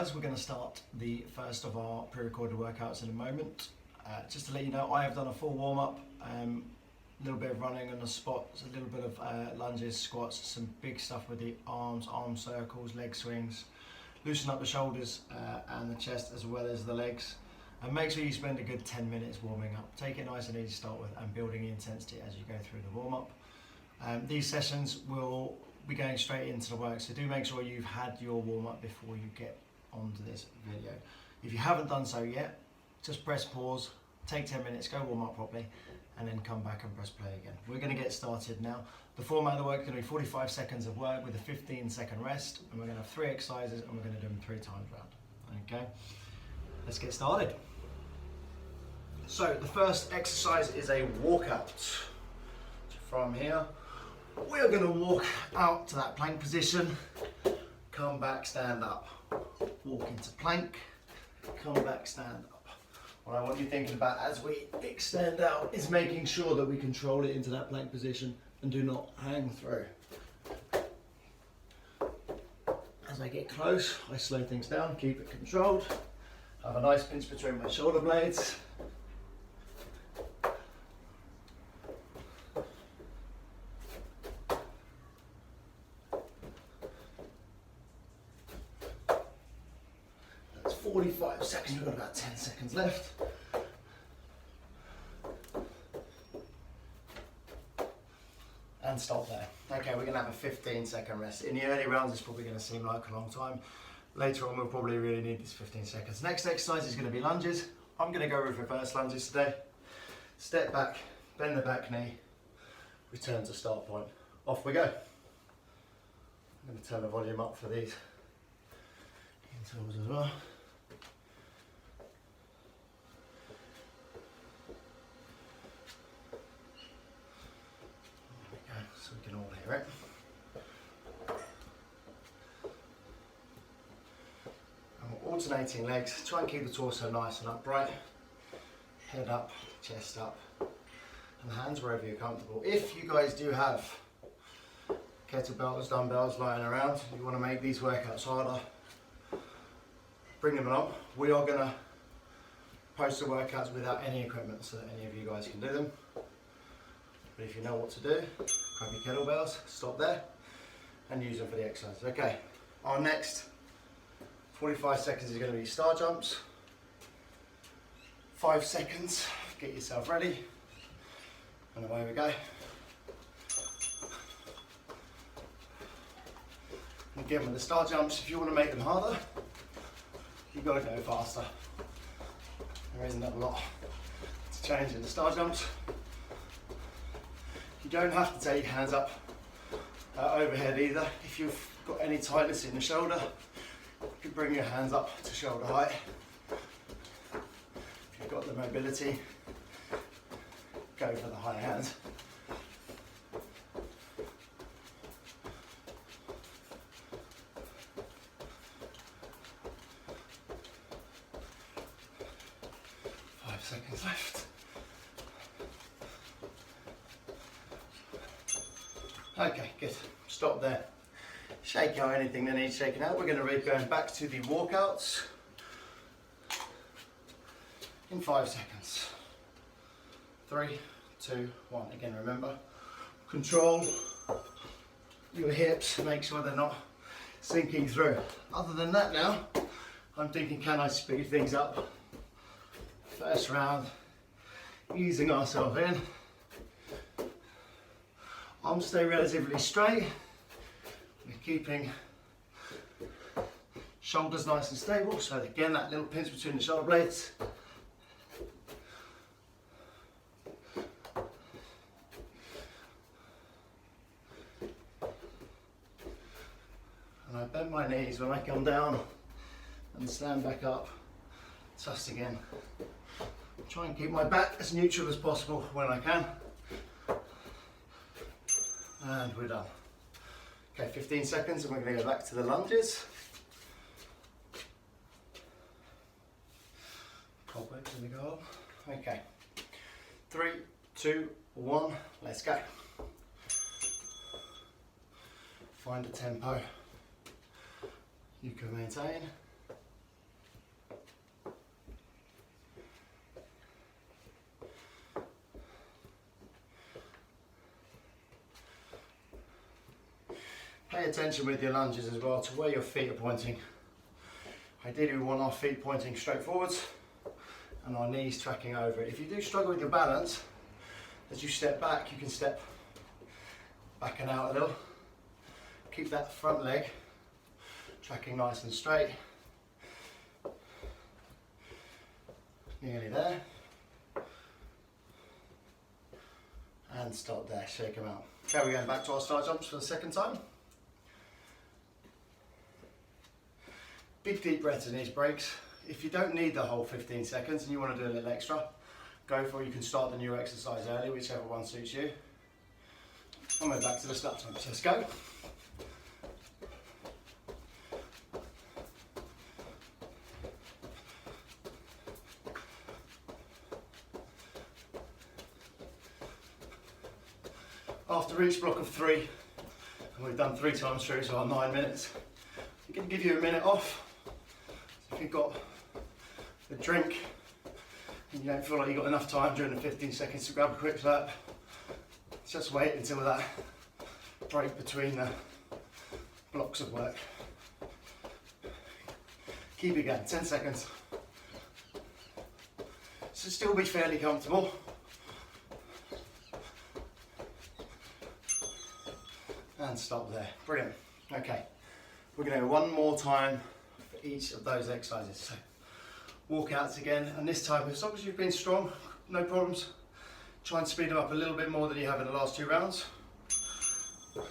guys, we're going to start the first of our pre-recorded workouts in a moment. Just to let you know, I have done a full warm-up, a little bit of running on the spot, a little bit of lunges, squats, some big stuff with the arms, arm circles, leg swings. Loosen up the shoulders and the chest as well as the legs. And make sure you spend a good 10 minutes warming up. Take it nice and easy to start with and building the intensity as you go through the warm-up. These sessions will be going straight into the work, so do make sure you've had your warm-up before you get onto this video. If you haven't done so yet, just press pause, take 10 minutes, go warm up properly, and then come back and press play again. We're going to get started now. The format of the work is going to be 45 seconds of work with a 15-second rest, and we're going to have 3 exercises and we're going to do them 3 times round. Okay, let's get started. So the first exercise is a walkout. From here, we're going to walk out to that plank position, come back, stand up, walk into plank, come back, stand up. What I want you thinking about as we extend out is making sure that we control it into that plank position and do not hang through. As I get close, I slow things down, keep it controlled. Have a nice pinch between my shoulder blades. That's 45 seconds, we've got about 10 seconds left. And stop there. Okay, we're going to have a 15-second rest. In the early rounds, it's probably going to seem like a long time. Later on, we'll probably really need this 15 seconds. Next exercise is going to be lunges. I'm going to go with reverse lunges today. Step back, bend the back knee, return to start point. Off we go. I'm going to turn the volume up for these intervals as well. So we can all hear it. And we're alternating legs. Try and keep the torso nice and upright. Head up, chest up, and hands wherever you're comfortable. If you guys do have kettlebells, dumbbells lying around, you want to make these workouts harder, bring them along. We are going to post the workouts without any equipment so that any of you guys can do them. But if you know what to do, grab your kettlebells, stop there, and use them for the exercise. Okay, our next 45 seconds is going to be star jumps. 5 seconds, get yourself ready, and away we go. Again, with the star jumps, if you want to make them harder, you've got to go faster. There isn't a lot to change in the star jumps. You don't have to take your hands up overhead either. If you've got any tightness in the shoulder, you can bring your hands up to shoulder height. If you've got the mobility, go for the high hands. Seconds left. Okay, good. Stop there. Shake out anything that needs shaking out. We're going to be going back to the walkouts in 5 seconds. 3, 2, 1. Again, remember, control your hips. Make sure they're not sinking through. Other than that now, I'm thinking, can I speed things up? First round, easing ourselves in. Arms stay relatively straight. We're keeping shoulders nice and stable. So again, that little pinch between the shoulder blades. And I bend my knees when I come down and stand back up. Trust again. Try and keep my back as neutral as possible when I can. And we're done. Okay, 15 seconds and we're going to go back to the lunges. Cobwebs in the goal. Okay. 3, 2, 1, let's go. Find a tempo you can maintain. Pay attention with your lunges as well to where your feet are pointing. Ideally we want our feet pointing straight forwards and our knees tracking over it. If you do struggle with your balance, as you step back, you can step back and out a little. Keep that front leg tracking nice and straight. Nearly there. And stop there, shake them out. Okay, we're going back to our star jumps for the second time. Big deep breaths in these breaks. If you don't need the whole 15 seconds and you want to do a little extra, go for it. You can start the new exercise early, whichever one suits you. And we're back to the star jumps. Let's go. After each block of 3, and we've done 3 times through, so our 9 minutes, I'm going to give you a minute off. So if you've got a drink and you don't feel like you've got enough time during the 15 seconds to grab a quick slap, just wait until that break between the blocks of work. Keep it going, 10 seconds. So still be fairly comfortable. And stop there. Brilliant. Okay, we're going to go one more time for each of those exercises. So walkouts again, and this time, as long as you've been strong, no problems. Try and speed them up a little bit more than you have in the last 2 rounds. If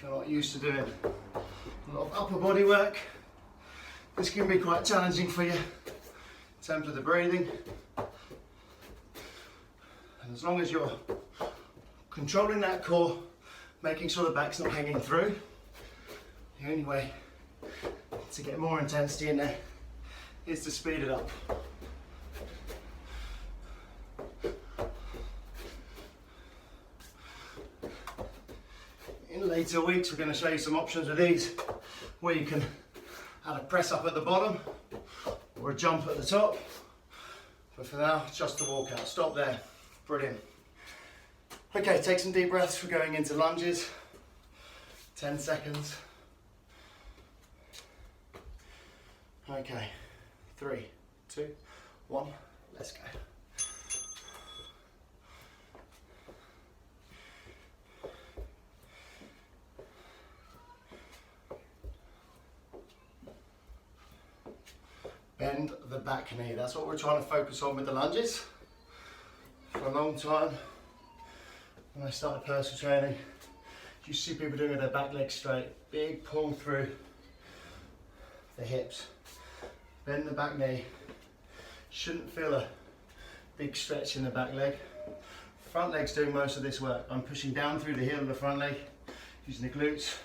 you're not used to doing a lot of upper body work, this can be quite challenging for you in terms of the breathing. As long as you're controlling that core, making sure the back's not hanging through, the only way to get more intensity in there is to speed it up. In later weeks, we're going to show you some options with these, where you can add a press up at the bottom or a jump at the top. But for now, just a walkout. Stop there. Brilliant. Okay, take some deep breaths. We're going into lunges. 10 seconds. Okay, 3, 2, 1, let's go. Bend the back knee. That's what we're trying to focus on with the lunges. For a long time, when I started personal training, you see people doing with their back leg straight, big pull through the hips, bend the back knee. Shouldn't feel a big stretch in the back leg. Front leg's doing most of this work. I'm pushing down through the heel of the front leg, using the glutes.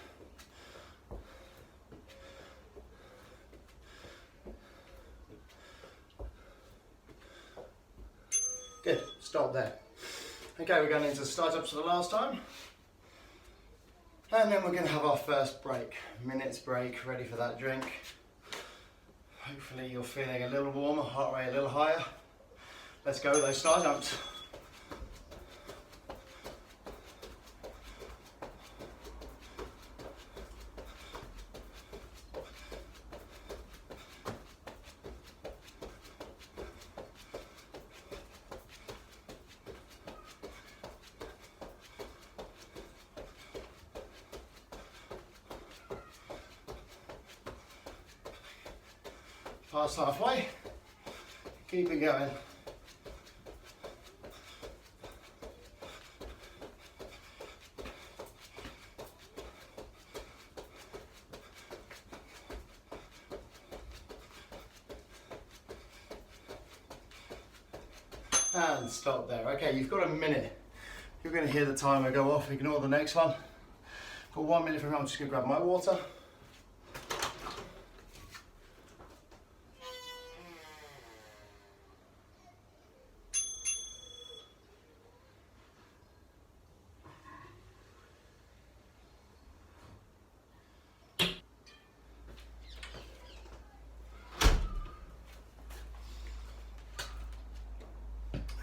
Good, stop there. Okay, we're going into star jumps for the last time. And then we're going to have our first break. Minute's break, ready for that drink. Hopefully you're feeling a little warmer, heart rate a little higher. Let's go with those star jumps. Past halfway, keep it going. And stop there. Okay, you've got a minute. You're going to hear the timer go off, ignore the next one. Got 1 minute from now, I'm just going to grab my water.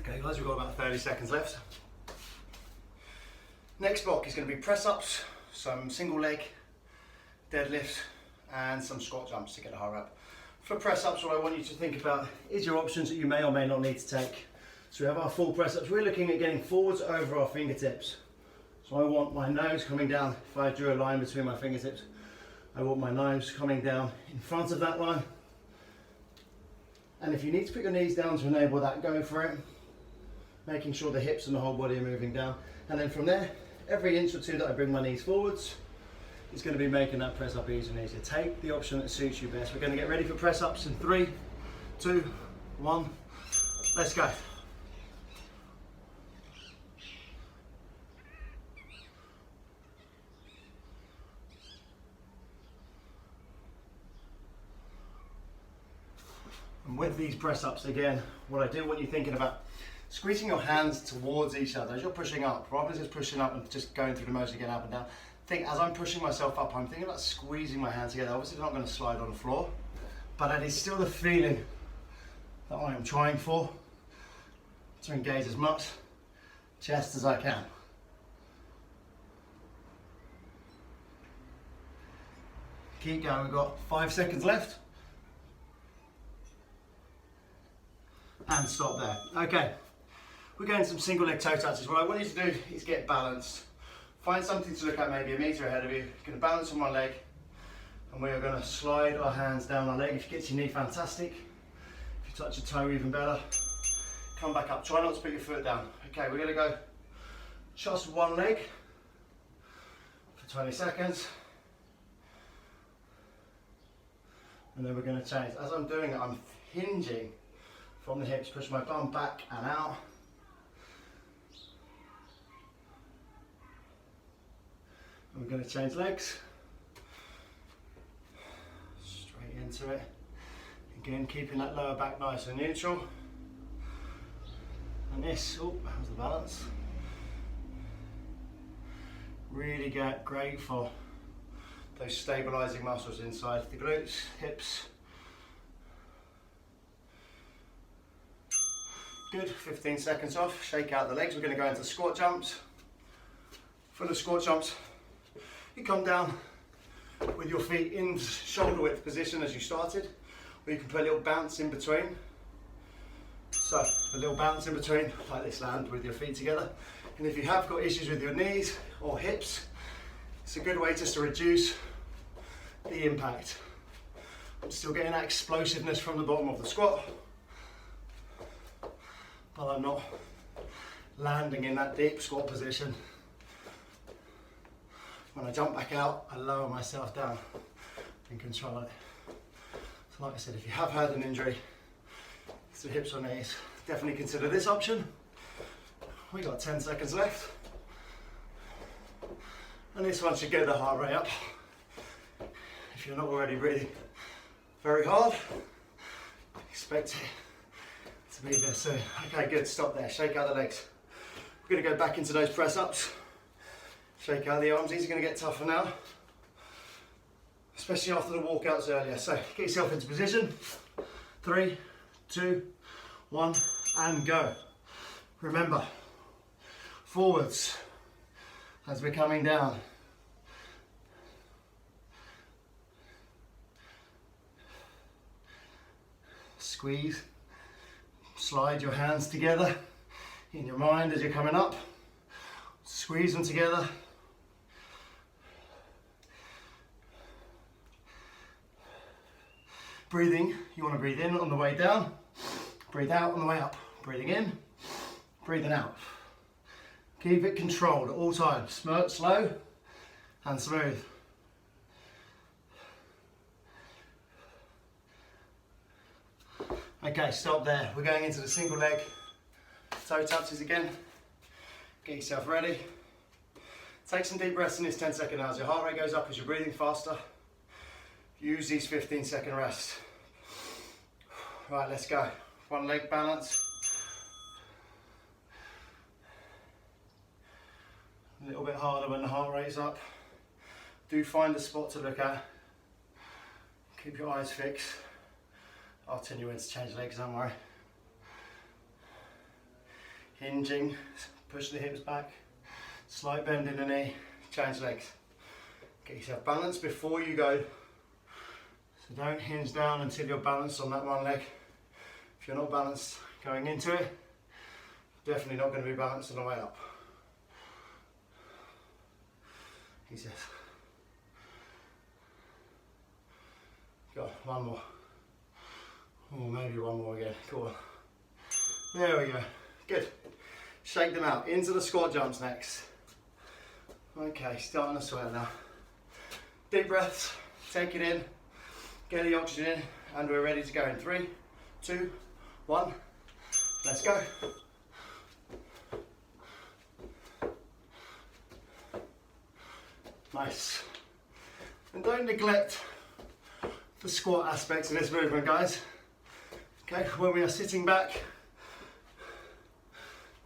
Okay guys, we've got about 30 seconds left. Next block is going to be press ups, some single leg deadlifts, and some squat jumps to get a heart rep. For press ups, what I want you to think about is your options that you may or may not need to take. So we have our full press ups. We're looking at getting forwards over our fingertips. So I want my nose coming down. If I drew a line between my fingertips, I want my nose coming down in front of that line. And if you need to put your knees down to enable that, go for it. Making sure the hips and the whole body are moving down. And then from there, every inch or two that I bring my knees forwards, it's going to be making that press up easier and easier. Take the option that suits you best. We're going to get ready for press ups in 3, 2, 1. Let's go. And with these press ups, again, what I do want you thinking about, squeezing your hands towards each other as you're pushing up, rather than just pushing up and just going through the motion again up and down. Think as I'm pushing myself up, I'm thinking about squeezing my hands together. Obviously they're not going to slide on the floor, but that is still the feeling that I am trying for, to engage as much chest as I can. Keep going, we've got 5 seconds left. And stop there. Okay, we're going some single leg toe touches. What I want you to do is get balanced. Find something to look at maybe a metre ahead of you. You're going to balance on one leg, and we are going to slide our hands down our leg. If you get to your knee, fantastic. If you touch your toe, even better. Come back up. Try not to put your foot down. Okay, we're going to go just one leg for 20 seconds. And then we're going to change. As I'm doing it, I'm hinging from the hips, push my bum back and out. And we're going to change legs. Straight into it. Again, keeping that lower back nice and neutral. And this, oh, that was the balance. Really get great for those stabilizing muscles inside the glutes, hips. Good, 15 seconds off, shake out the legs. We're going to go into squat jumps. For the squat jumps, you come down with your feet in shoulder width position as you started, or you can put a little bounce in between. So, a little bounce in between, like this, land with your feet together. And if you have got issues with your knees or hips, it's a good way just to reduce the impact. I'm still getting that explosiveness from the bottom of the squat, but I'm not landing in that deep squat position. When I jump back out, I lower myself down and control it. So like I said, if you have had an injury to hips or knees, definitely consider this option. We got 10 seconds left. And this one should get the heart rate up. If you're not already breathing very hard, expect it to be there soon. Okay, good, stop there, shake out the legs. We're gonna go back into those press ups. Shake out the arms, these are gonna get tougher now. Especially after the walkouts earlier. So get yourself into position. 3, 2, 1, and go. Remember, forwards as we're coming down. Squeeze, slide your hands together in your mind as you're coming up. Squeeze them together. Breathing, you want to breathe in on the way down, breathe out on the way up. Breathing in, breathing out. Keep it controlled at all times, slow and smooth. Okay, stop there. We're going into the single leg toe touches again. Get yourself ready. Take some deep breaths in this 10-second now. As your heart rate goes up, as you're breathing faster, use these 15-second rests. Right, let's go. One leg balance. A little bit harder when the heart rate's up. Do find a spot to look at. Keep your eyes fixed. I'll tell you when to change legs, don't worry. Hinging, push the hips back. Slight bend in the knee, change legs. Get yourself balanced before you go. So don't hinge down until you're balanced on that one leg. If you're not balanced going into it, definitely not going to be balanced on the way up. He says. Go on, one more. Or maybe one more again. Go on. There we go. Good. Shake them out. Into the squat jumps next. Okay, starting to sweat now. Deep breaths. Take it in. Get the oxygen in. And we're ready to go in 3, 2, 1. Let's go. Nice. And don't neglect the squat aspects of this movement, guys. Okay, when we are sitting back,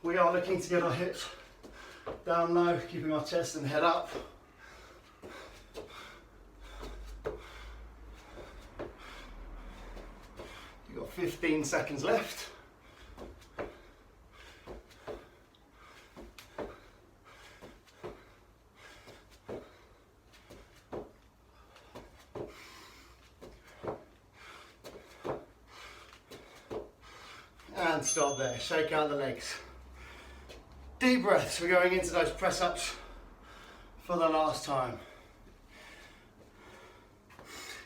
we are looking to get our hips down low, keeping our chest and head up. You've got 15 seconds left. And stop there, shake out the legs. Deep breaths, we're going into those press ups for the last time.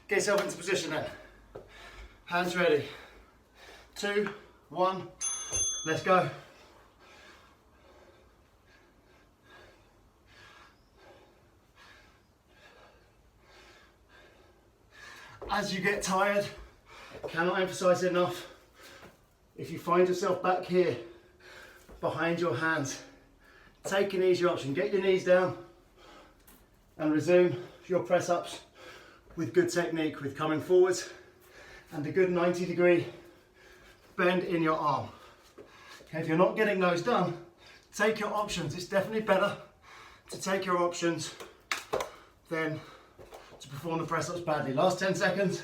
Get yourself into position then. Hands ready. 2, 1, let's go. As you get tired, cannot emphasize it enough, if you find yourself back here, behind your hands, take an easier option. Get your knees down and resume your press ups with good technique, with coming forwards and a good 90-degree bend in your arm. Okay, if you're not getting those done, take your options. It's definitely better to take your options than to perform the press ups badly. Last 10 seconds.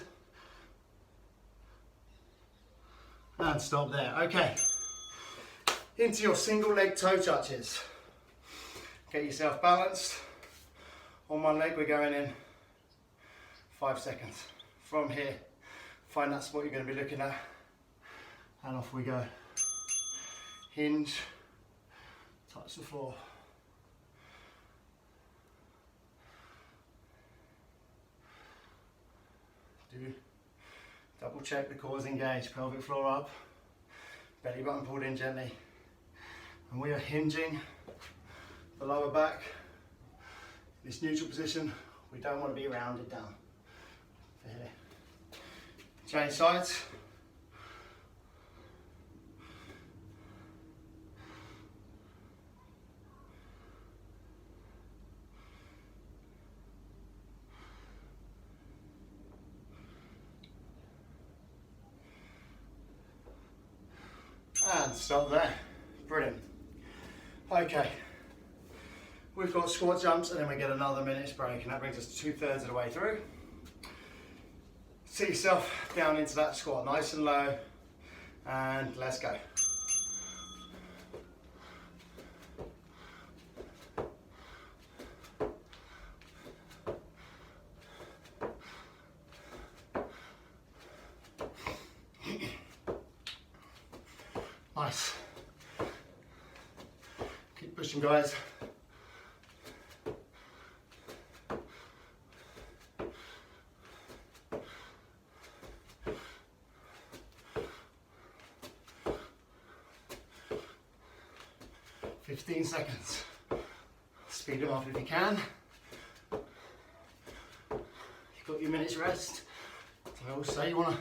And stop there. Okay. Into your single leg toe touches. Get yourself balanced. On one leg, we're going in 5 seconds. From here, find that spot you're going to be looking at. And off we go. Hinge. Touch the floor. Double check the core is engaged, pelvic floor up, belly button pulled in gently. And we are hinging the lower back. This neutral position, we don't want to be rounded down. For here. Change sides. And stop there. Brilliant. Okay, we've got squat jumps and then we get another minute's break, and that brings us 2/3 of the way through. Sit yourself down into that squat, nice and low, and let's go. Nice. Keep pushing, guys. $15 seconds. Speed them up if you can. You've got your minute's rest. So I always say you want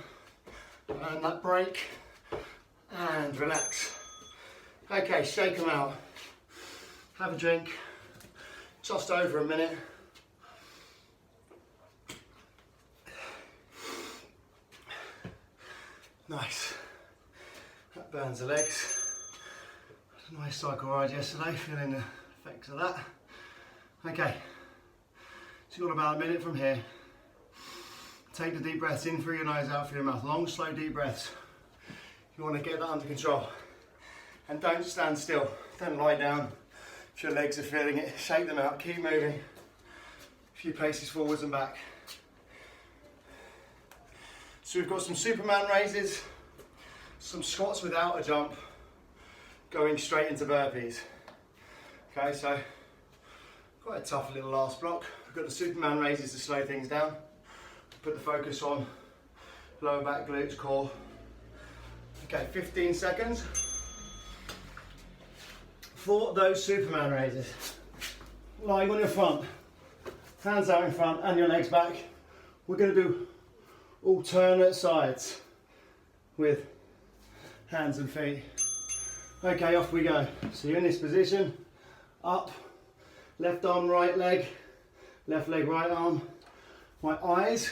to earn that break. And relax. Okay, shake them out. Have a drink. Just over a minute. Nice. That burns the legs. Had a nice cycle ride yesterday, feeling the effects of that. Okay, so you've got about a minute from here. Take the deep breaths in through your nose, out through your mouth. Long, slow, deep breaths. You want to get that under control. And don't stand still. Don't lie down. If your legs are feeling it, shake them out, keep moving. A few paces forwards and back. So we've got some Superman raises, some squats without a jump, going straight into burpees. Okay, so quite a tough little last block. We've got the Superman raises to slow things down. Put the focus on lower back, glutes, core. Okay, 15 seconds for those Superman raises. Lying on your front, hands out in front and your legs back. We're going to do alternate sides with hands and feet. Okay, off we go. So you're in this position, up, left arm, right leg, right arm. My eyes,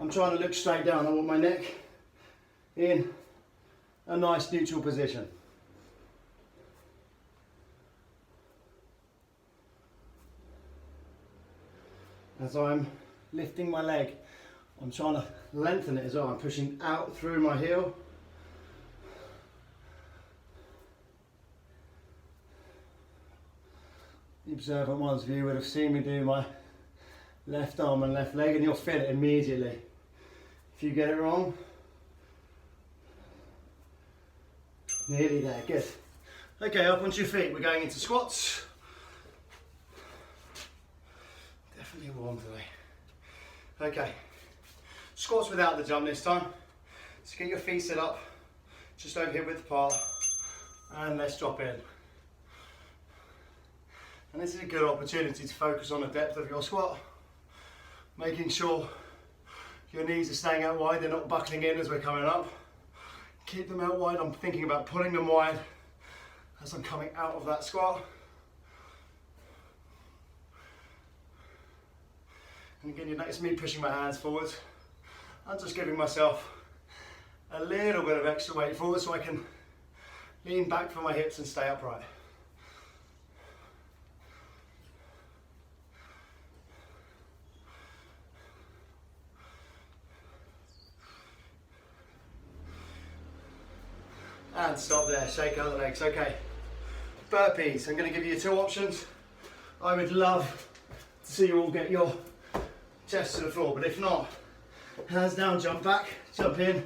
I'm trying to look straight down. I want my neck in a nice neutral position. As I'm lifting my leg, I'm trying to lengthen it as well. I'm pushing out through my heel. The observant ones of you would have seen me do my left arm and left leg, and you'll feel it immediately. If you get it wrong, nearly there, good. Okay, up onto your feet, we're going into squats. Definitely warm today. Okay, squats without the jump this time. So get your feet set up, just over here width apart, and let's drop in. And this is a good opportunity to focus on the depth of your squat, making sure your knees are staying out wide, they're not buckling in as we're coming up. Keep them out wide. I'm thinking about pulling them wide as I'm coming out of that squat. And again, you notice me pushing my hands forwards. I'm just giving myself a little bit of extra weight forward so I can lean back from my hips and stay upright. And stop there, shake out the legs. Okay, burpees. I'm going to give you two options. I would love to see you all get your chest to the floor, but if not, hands down, jump back, jump in,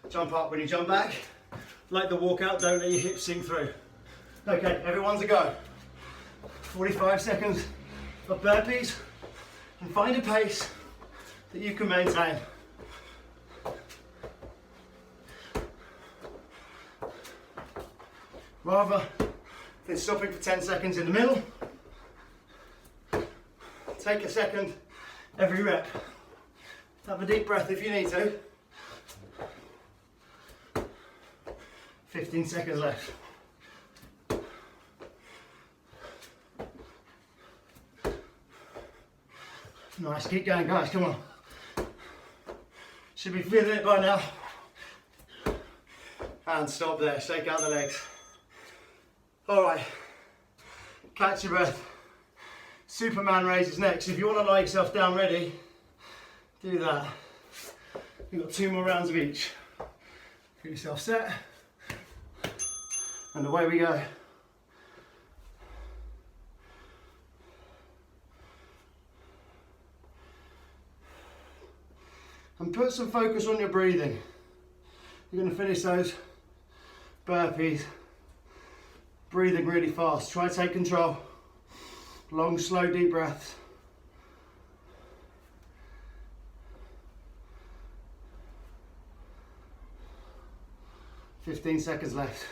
jump up. When you jump back, like the walkout, don't let your hips sink through. Okay, everyone's a go. 45 seconds of burpees, and find a pace that you can maintain. Rather than stopping for 10 seconds in the middle, take a second every rep. Have a deep breath if you need to. 15 seconds left. Nice, keep going guys, come on. Should be feeling it by now. And stop there, shake out the legs. All right, catch your breath. Superman raises next. If you want to lie yourself down ready, do that. We've got 2 more rounds of each. Get yourself set, and away we go. And put some focus on your breathing. You're going to finish those burpees breathing really fast. Try to take control. Long, slow, deep breaths. "15 seconds left.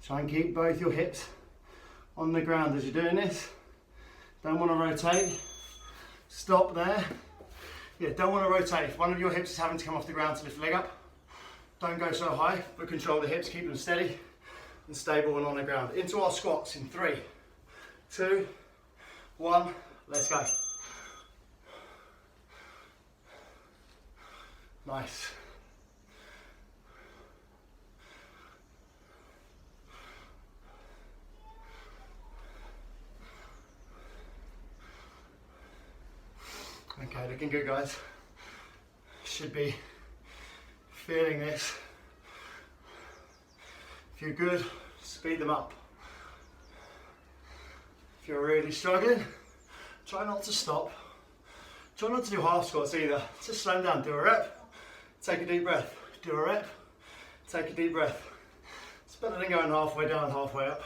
Try and keep both your hips on the ground as you're doing this. Don't want to rotate. Stop there. Yeah, don't want to rotate. If one of your hips is having to come off the ground to lift the leg up, don't go so high, but control the hips, keep them steady and stable and on the ground. Into our squats in 3, 2, 1, let's go. Nice. Okay, looking good guys. should be feeling this. If you're good, speed them up. If you're really struggling, try not to stop. Try not to do half squats either. Just slow down. Do a rep, take a deep breath. Do a rep, take a deep breath. It's better than going halfway down, halfway up.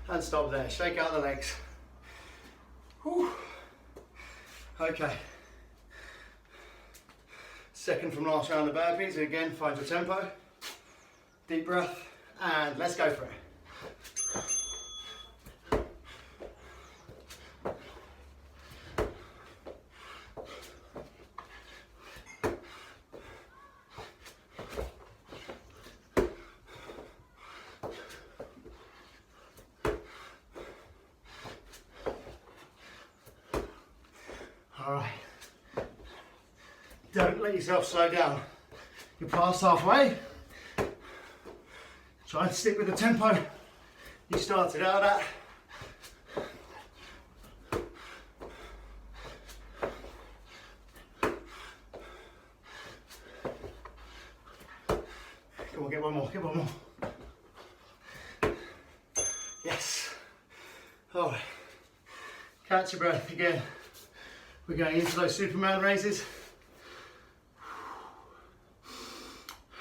And stop there. Shake out the legs. Whew. Okay. Second from last round of burpees. Again, find your tempo. Deep breath, and let's go for it. Alright, don't let yourself slow down. You're past halfway. Try and stick with the tempo you started out at. Come on, get one more, get one more. Yes. Alright, catch your breath again. We're going into those Superman raises.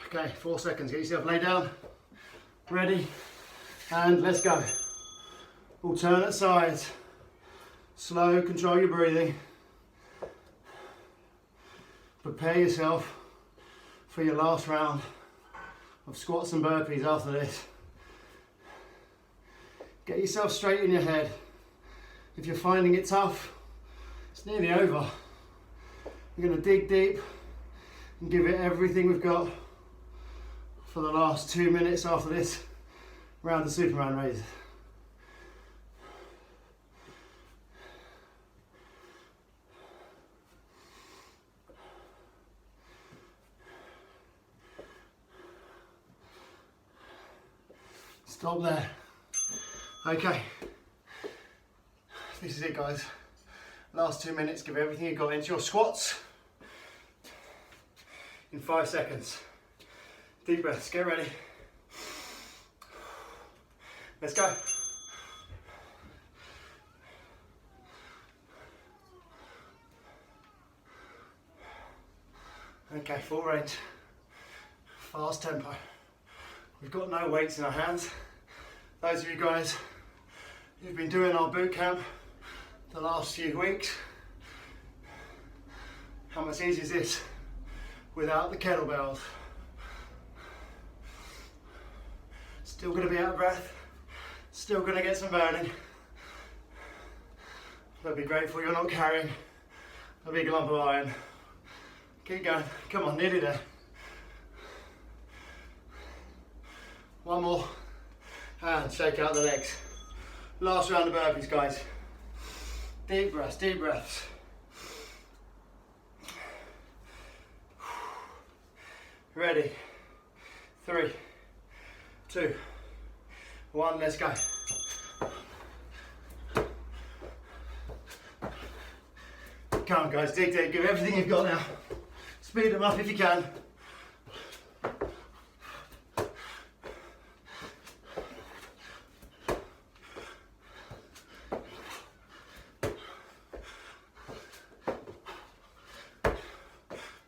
Okay, 4 seconds. Get yourself laid down. Ready, and let's go. Alternate sides. Slow, control your breathing. Prepare yourself for your last round of squats and burpees after this. Get yourself straight in your head. If you're finding it tough, it's nearly over. We're going to dig deep and give it everything we've got for the last 2 minutes after this round of Superman raise. Stop there. Okay. This is it, guys. Last 2 minutes, give everything you've got into your squats in 5 seconds. Deep breaths, get ready. Let's go. Okay, full range, fast tempo. We've got no weights in our hands. Those of you guys who've been doing our boot camp the last few weeks, how much easier is this without the kettlebells? Still going to be out of breath, still going to get some burning, but be grateful you're not carrying a big lump of iron. Keep going, come on, nearly there. One more, and shake out the legs. Last round of burpees, guys. Deep breaths, deep breaths. Ready, 3, 2, 1, let's go. Come on, guys, dig deep, give everything you've got now. Speed them up if you can.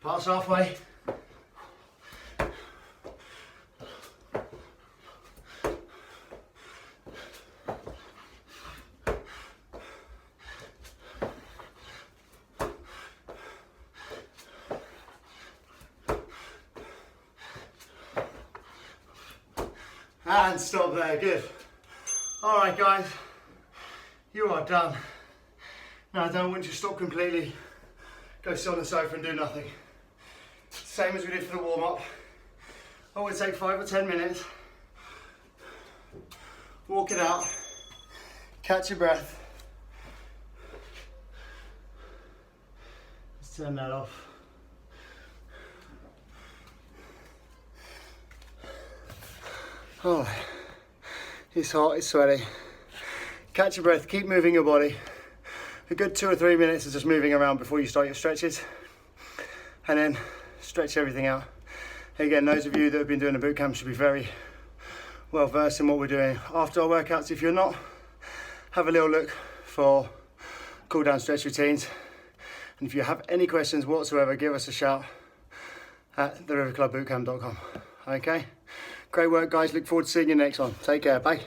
Pass halfway. And stop there, good. All right, guys, you are done. Now I don't want you to stop completely. Go sit on the sofa and do nothing. Same as we did for the warm-up. I would take 5 or 10 minutes. Walk it out. Catch your breath. Let's turn that off. Oh, it's hot, it's sweaty. Catch your breath, keep moving your body. a good 2 or 3 minutes of just moving around before you start your stretches, and then stretch everything out. Again, those of you that have been doing the boot camp should be very well versed in what we're doing after our workouts. If you're not, have a little look for cool down stretch routines. And if you have any questions whatsoever, give us a shout at theriverclubbootcamp.com. Okay, great work guys, look forward to seeing you next one. Take care, bye.